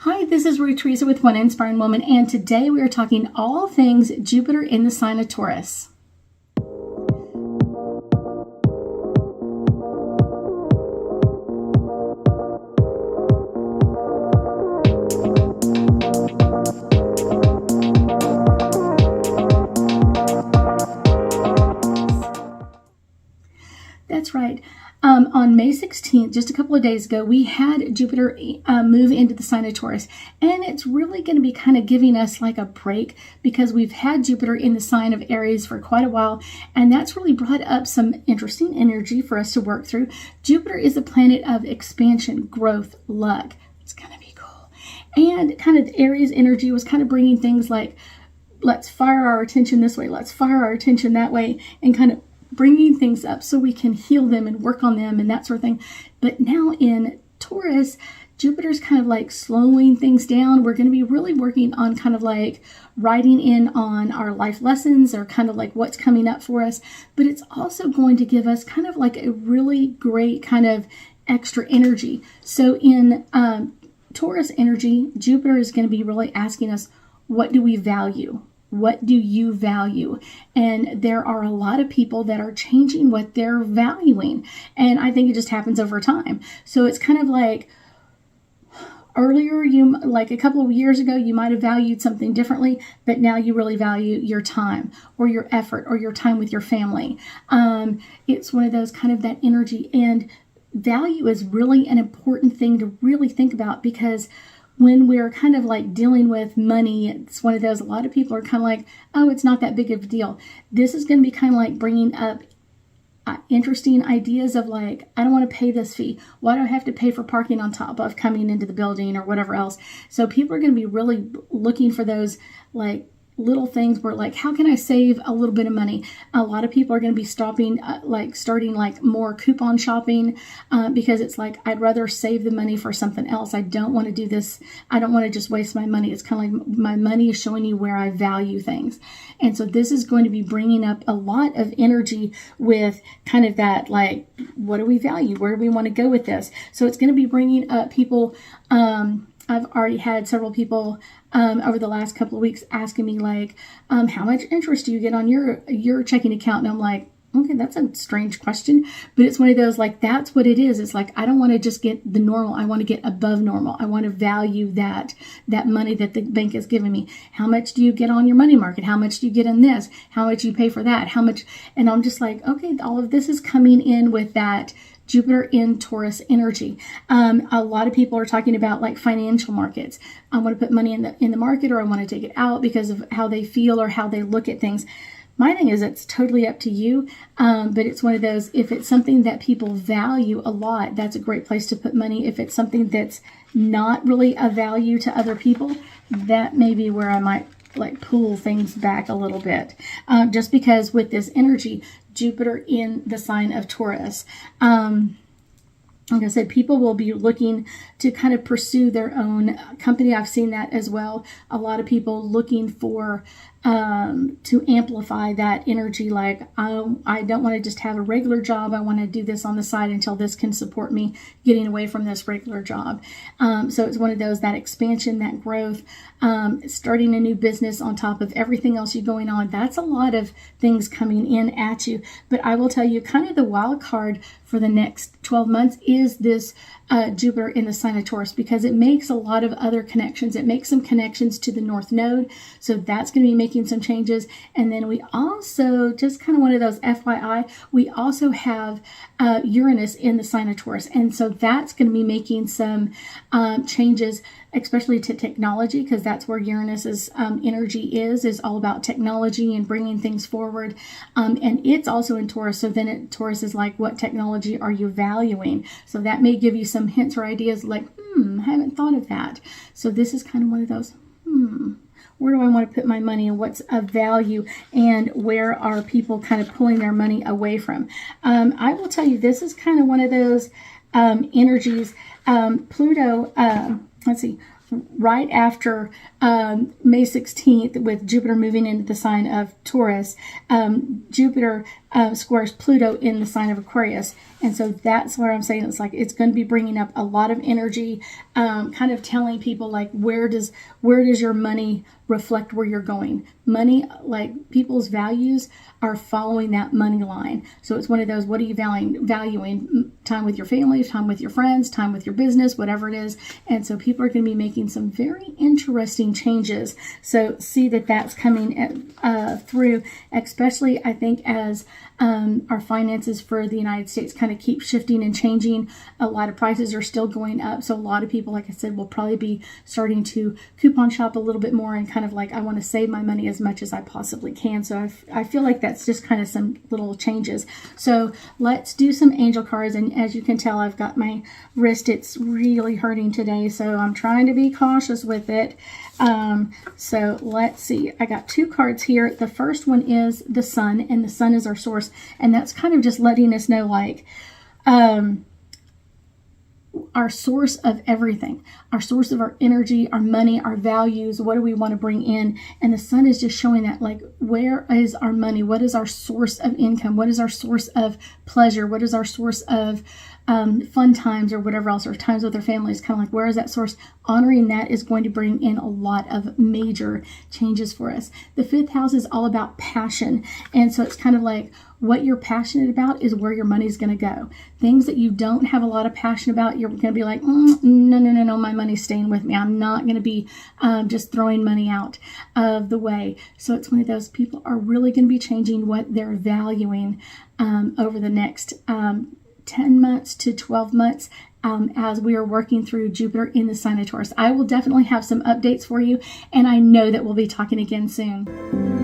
Hi, this is Theresa with One Inspiring Woman, and today we are talking all things Jupiter in the sign of Taurus. That's right. On May 16th, just a couple of days ago, we had Jupiter move into the sign of Taurus. And it's really going to be kind of giving us like a break because we've had Jupiter in the sign of Aries for quite a while. And that's really brought up some interesting energy for us to work through. Jupiter is a planet of expansion, growth, luck. It's going to be cool. And kind of Aries energy was kind of bringing things like, let's fire our attention this way, let's fire our attention that way, and kind of bringing things up so we can heal them and work on them and that sort of thing. But now in Taurus, Jupiter's kind of like slowing things down. We're going to be really working on kind of like writing in on our life lessons or kind of like what's coming up for us. But it's also going to give us kind of like a really great kind of extra energy. So in Taurus energy, Jupiter is going to be really asking us, what do we value? What do you value? And there are a lot of people that are changing what they're valuing. And I think it just happens over time. So it's kind of like earlier, like a couple of years ago, you might have valued something differently, but now you really value your time or your effort or your time with your family. It's one of those kind of that energy, and value is really an important thing to really think about, because when we're kind of like dealing with money, it's one of those, a lot of people are kind of like, oh, it's not that big of a deal. This is going to be kind of like bringing up interesting ideas of like, I don't want to pay this fee. Why do I have to pay for parking on top of coming into the building or whatever else? So people are going to be really looking for those like little things where like, how can I save a little bit of money? A lot of people are going to be starting like more coupon shopping because it's like, I'd rather save the money for something else. I don't want to do this. I don't want to just waste my money. It's kind of like my money is showing you where I value things. And so this is going to be bringing up a lot of energy with kind of that, like, what do we value? Where do we want to go with this? So it's going to be bringing up people. I've already had several people over the last couple of weeks asking me like, how much interest do you get on your checking account? And I'm like, okay, that's a strange question, but it's one of those, like, that's what it is. It's like, I don't want to just get the normal. I want to get above normal. I want to value that money that the bank is giving me. How much do you get on your money market? How much do you get in this? How much you pay for that? How much? And I'm just like, okay, all of this is coming in with that Jupiter in Taurus energy. A lot of people are talking about like financial markets. I want to put money in the market, or I want to take it out because of how they feel or how they look at things. My thing is, it's totally up to you. But it's one of those, if it's something that people value a lot, that's a great place to put money. If it's something that's not really a value to other people, that may be where I might like pull things back a little bit. Just because with this energy, Jupiter in the sign of Taurus, like I said, people will be looking to kind of pursue their own company. I've seen that as well. A lot of people looking for to amplify that energy. Like, I don't want to just have a regular job. I want to do this on the side until this can support me getting away from this regular job. So it's one of those, that expansion, that growth, starting a new business on top of everything else you're going on. That's a lot of things coming in at you. But I will tell you, kind of the wild card for the next 12 months is this Jupiter in the sign of Taurus, because it makes a lot of other connections. It makes some connections to the North Node. So that's going to be making some changes. And then we also, just kind of one of those FYI, we also have Uranus in the sign of Taurus. And so that's going to be making some changes, especially to technology, because that's where Uranus's energy is all about technology and bringing things forward. And it's also in Taurus. So then Taurus is like, what technology are you valuing? So that may give you some hints or ideas like, I haven't thought of that. So this is kind of one of those, where do I want to put my money, and what's of value, and where are people kind of pulling their money away from? I will tell you, this is kind of one of those energies. Pluto, let's see, right after May 16th, with Jupiter moving into the sign of Taurus, Jupiter squares Pluto in the sign of Aquarius. And so that's where I'm saying it's like it's going to be bringing up a lot of energy, kind of telling people like where does your money reflect where you're going. Money, like people's values are following that money line. So it's one of those, what are you valuing? Time with your family, time with your friends, time with your business, whatever it is. And so people are going to be making some very interesting changes. So see that that's coming through, especially I think as our finances for the United States kind of keep shifting and changing. A lot of prices are still going up. So a lot of people, like I said, will probably be starting to coupon shop a little bit more and kind of like, I want to save my money as much as I possibly can. So I feel like that's just kind of some little changes. So let's do some angel cards. And as you can tell, I've got my wrist, it's really hurting today. So I'm trying to be cautious with it. So let's see. I got 2 cards here. The first one is the sun, and the sun is our source. And that's kind of just letting us know like, our source of everything, our source of our energy, our money, our values, what do we want to bring in? And the sun is just showing that like, where is our money? What is our source of income? What is our source of pleasure? What is our source of fun times or whatever else, or times with our families? Kind of like, where is that source? Honoring that is going to bring in a lot of major changes for us. The 5th house is all about passion. And so it's kind of like, what you're passionate about is where your money's going to go. Things that you don't have a lot of passion about, you're going to be like, no, my money's staying with me. I'm not going to be just throwing money out of the way. So it's one of those, people are really going to be changing what they're valuing over the next 10 months to 12 months as we are working through Jupiter in the sign of Taurus. I will definitely have some updates for you, and I know that we'll be talking again soon.